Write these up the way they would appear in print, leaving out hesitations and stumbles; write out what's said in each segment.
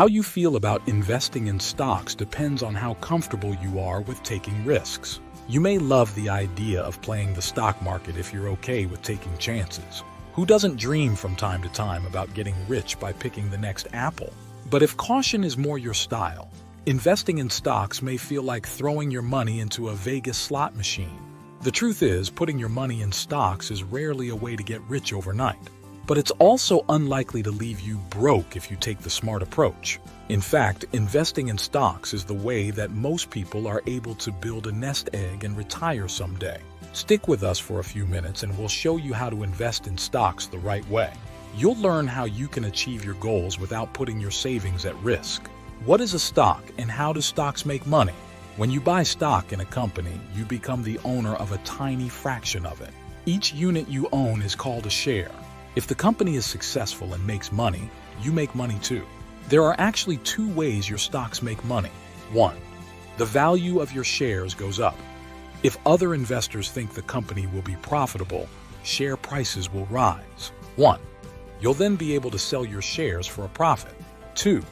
How you feel about investing in stocks depends on how comfortable you are with taking risks. You may love the idea of playing the stock market if you're okay with taking chances. Who doesn't dream from time to time about getting rich by picking the next Apple? But if caution is more your style, investing in stocks may feel like throwing your money into a Vegas slot machine. The truth is, putting your money in stocks is rarely a way to get rich overnight. But it's also unlikely to leave you broke if you take the smart approach. In fact, investing in stocks is the way that most people are able to build a nest egg and retire someday. Stick with us for a few minutes and we'll show you how to invest in stocks the right way. You'll learn how you can achieve your goals without putting your savings at risk. What is a stock and how do stocks make money? When you buy stock in a company, you become the owner of a tiny fraction of it. Each unit you own is called a share. If the company is successful and makes money, you make money too. There are actually two ways your stocks make money. 1. The value of your shares goes up. If other investors think the company will be profitable, share prices will rise. 1. You'll then be able to sell your shares for a profit. 2.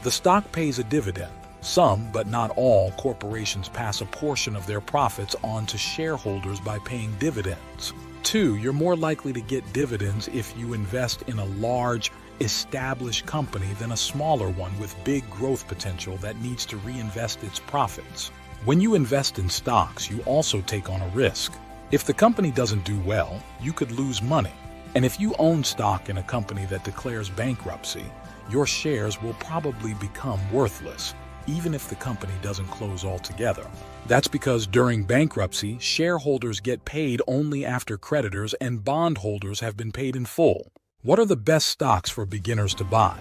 The stock pays a dividend. Some, but not all, corporations pass a portion of their profits on to shareholders by paying dividends. 2. You're more likely to get dividends if you invest in a large, established company than a smaller one with big growth potential that needs to reinvest its profits. When you invest in stocks, you also take on a risk. If the company doesn't do well, you could lose money. And if you own stock in a company that declares bankruptcy, your shares will probably become worthless, even if the company doesn't close altogether. That's because during bankruptcy, shareholders get paid only after creditors and bondholders have been paid in full. What are the best stocks for beginners to buy?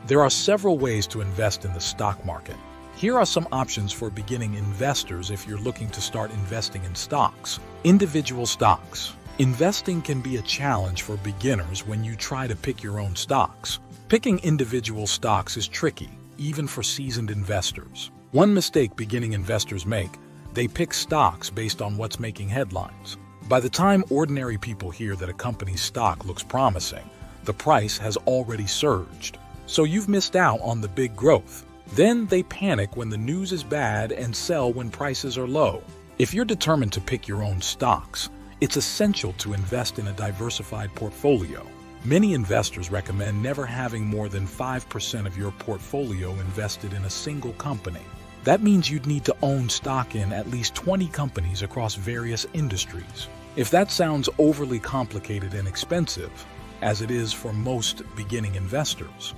There are several ways to invest in the stock market. Here are some options for beginning investors if you're looking to start investing in stocks. Individual stocks. Investing can be a challenge for beginners when you try to pick your own stocks. Picking individual stocks is tricky, even for seasoned investors. One mistake beginning investors make: they pick stocks based on what's making headlines. By the time ordinary people hear that a company's stock looks promising, the price has already surged. So you've missed out on the big growth. Then they panic when the news is bad and sell when prices are low. If you're determined to pick your own stocks, it's essential to invest in a diversified portfolio. Many investors recommend never having more than 5% of your portfolio invested in a single company. That means you'd need to own stock in at least 20 companies across various industries. If that sounds overly complicated and expensive, as it is for most beginning investors,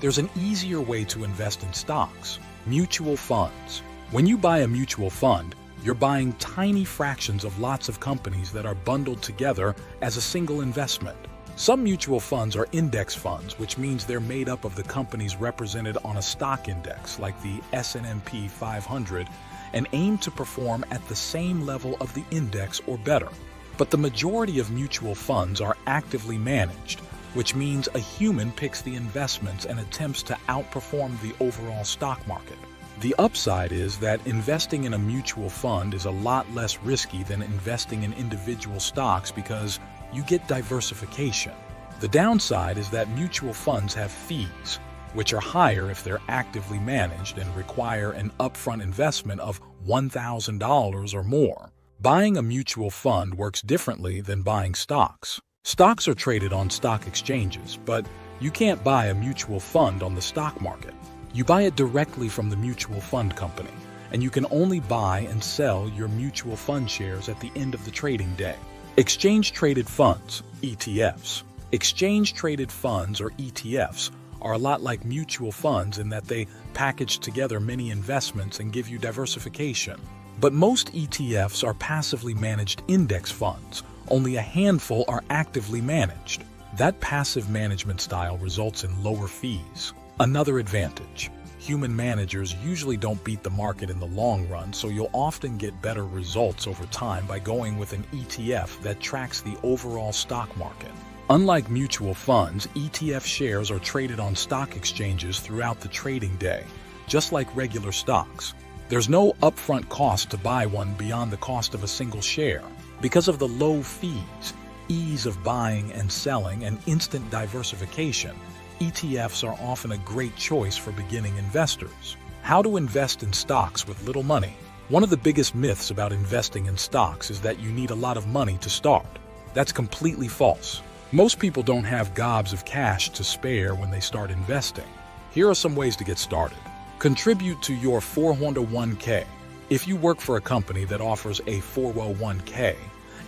there's an easier way to invest in stocks: mutual funds. When you buy a mutual fund, you're buying tiny fractions of lots of companies that are bundled together as a single investment. Some mutual funds are index funds, which means they're made up of the companies represented on a stock index like the S&P 500 and aim to perform at the same level of the index or better. But the majority of mutual funds are actively managed, which means a human picks the investments and attempts to outperform the overall stock market. The upside is that investing in a mutual fund is a lot less risky than investing in individual stocks because you get diversification. The downside is that mutual funds have fees, which are higher if they're actively managed and require an upfront investment of $1,000 or more. Buying a mutual fund works differently than buying stocks. Stocks are traded on stock exchanges, but you can't buy a mutual fund on the stock market. You buy it directly from the mutual fund company, and you can only buy and sell your mutual fund shares at the end of the trading day. Exchange-traded funds, ETFs. Exchange-traded funds, or ETFs, are a lot like mutual funds in that they package together many investments and give you diversification. But most ETFs are passively managed index funds. Only a handful are actively managed. That passive management style results in lower fees. Another advantage: human managers usually don't beat the market in the long run, so you'll often get better results over time by going with an ETF that tracks the overall stock market. Unlike mutual funds, ETF shares are traded on stock exchanges throughout the trading day, just like regular stocks. There's no upfront cost to buy one beyond the cost of a single share. Because of the low fees, ease of buying and selling, and instant diversification, ETFs are often a great choice for beginning investors. How to invest in stocks with little money. One of the biggest myths about investing in stocks is that you need a lot of money to start. That's completely false. Most people don't have gobs of cash to spare when they start investing. Here are some ways to get started. Contribute to your 401k. If you work for a company that offers a 401k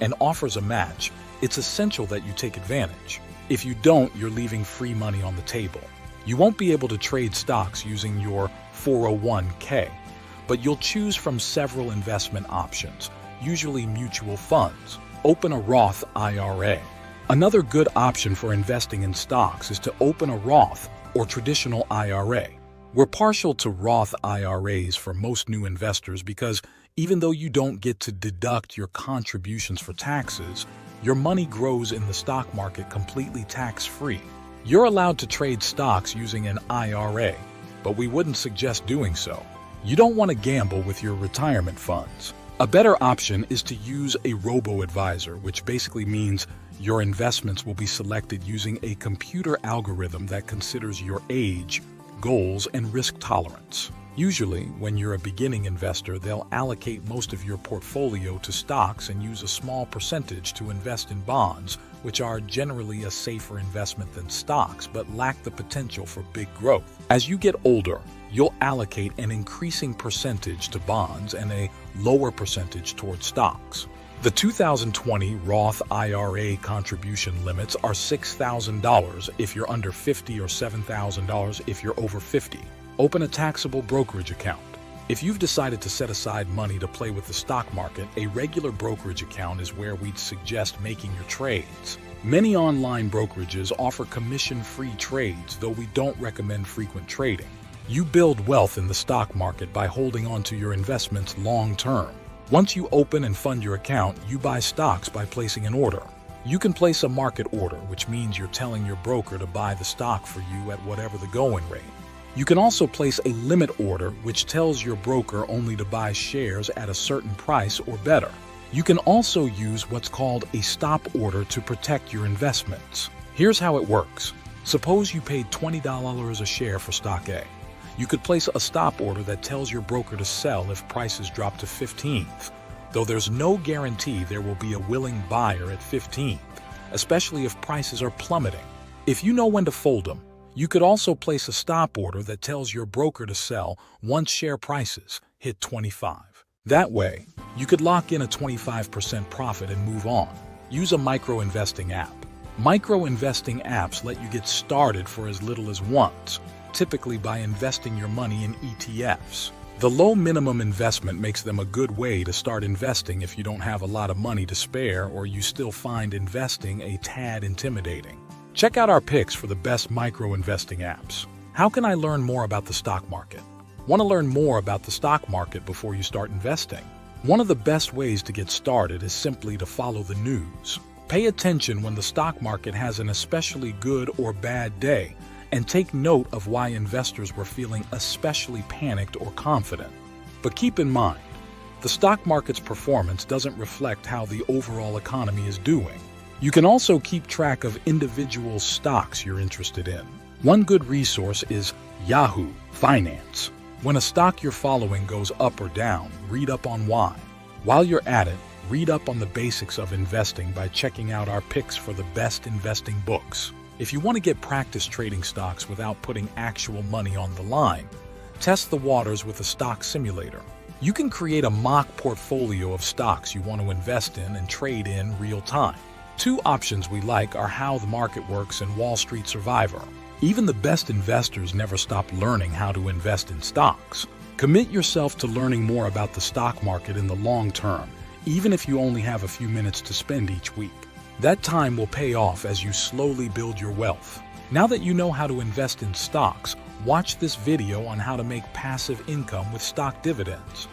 and offers a match, it's essential that you take advantage. If you don't, you're leaving free money on the table. You won't be able to trade stocks using your 401k, but you'll choose from several investment options, usually mutual funds. Open a Roth IRA. Another good option for investing in stocks is to open a Roth or traditional IRA. We're partial to Roth IRAs for most new investors because even though you don't get to deduct your contributions for taxes, your money grows in the stock market completely tax-free. You're allowed to trade stocks using an IRA, but we wouldn't suggest doing so. You don't want to gamble with your retirement funds. A better option is to use a robo-advisor, which basically means your investments will be selected using a computer algorithm that considers your age, goals, and risk tolerance. Usually, when you're a beginning investor, they'll allocate most of your portfolio to stocks and use a small percentage to invest in bonds, which are generally a safer investment than stocks but lack the potential for big growth. As you get older, you'll allocate an increasing percentage to bonds and a lower percentage towards stocks. The 2020 Roth IRA contribution limits are $6,000 if you're under 50 or $7,000 if you're over 50. Open a taxable brokerage account. If you've decided to set aside money to play with the stock market, a regular brokerage account is where we'd suggest making your trades. Many online brokerages offer commission-free trades, though we don't recommend frequent trading. You build wealth in the stock market by holding on to your investments long-term. Once you open and fund your account, you buy stocks by placing an order. You can place a market order, which means you're telling your broker to buy the stock for you at whatever the going rate. You can also place a limit order, which tells your broker only to buy shares at a certain price or better. You can also use what's called a stop order to protect your investments. Here's how it works. Suppose you paid $20 a share for stock A. You could place a stop order that tells your broker to sell if prices drop to 15th, though there's no guarantee there will be a willing buyer at 15th, especially if prices are plummeting. If you know when to fold them, you could also place a stop order that tells your broker to sell once share prices hit 25. That way, you could lock in a 25% profit and move on. Use a micro-investing app. Micro-investing apps let you get started for as little as once, typically by investing your money in ETFs. The low minimum investment makes them a good way to start investing if you don't have a lot of money to spare or you still find investing a tad intimidating. Check out our picks for the best micro-investing apps. How can I learn more about the stock market? Want to learn more about the stock market before you start investing? One of the best ways to get started is simply to follow the news. Pay attention when the stock market has an especially good or bad day, and take note of why investors were feeling especially panicked or confident. But keep in mind, the stock market's performance doesn't reflect how the overall economy is doing. You can also keep track of individual stocks you're interested in. One good resource is Yahoo Finance. When a stock you're following goes up or down, read up on why. While you're at it, read up on the basics of investing by checking out our picks for the best investing books. If you want to get practice trading stocks without putting actual money on the line, test the waters with a stock simulator. You can create a mock portfolio of stocks you want to invest in and trade in real time. Two options we like are How the Market Works and Wall Street Survivor. Even the best investors never stop learning how to invest in stocks. Commit yourself to learning more about the stock market in the long term, even if you only have a few minutes to spend each week. That time will pay off as you slowly build your wealth. Now that you know how to invest in stocks, watch this video on how to make passive income with stock dividends.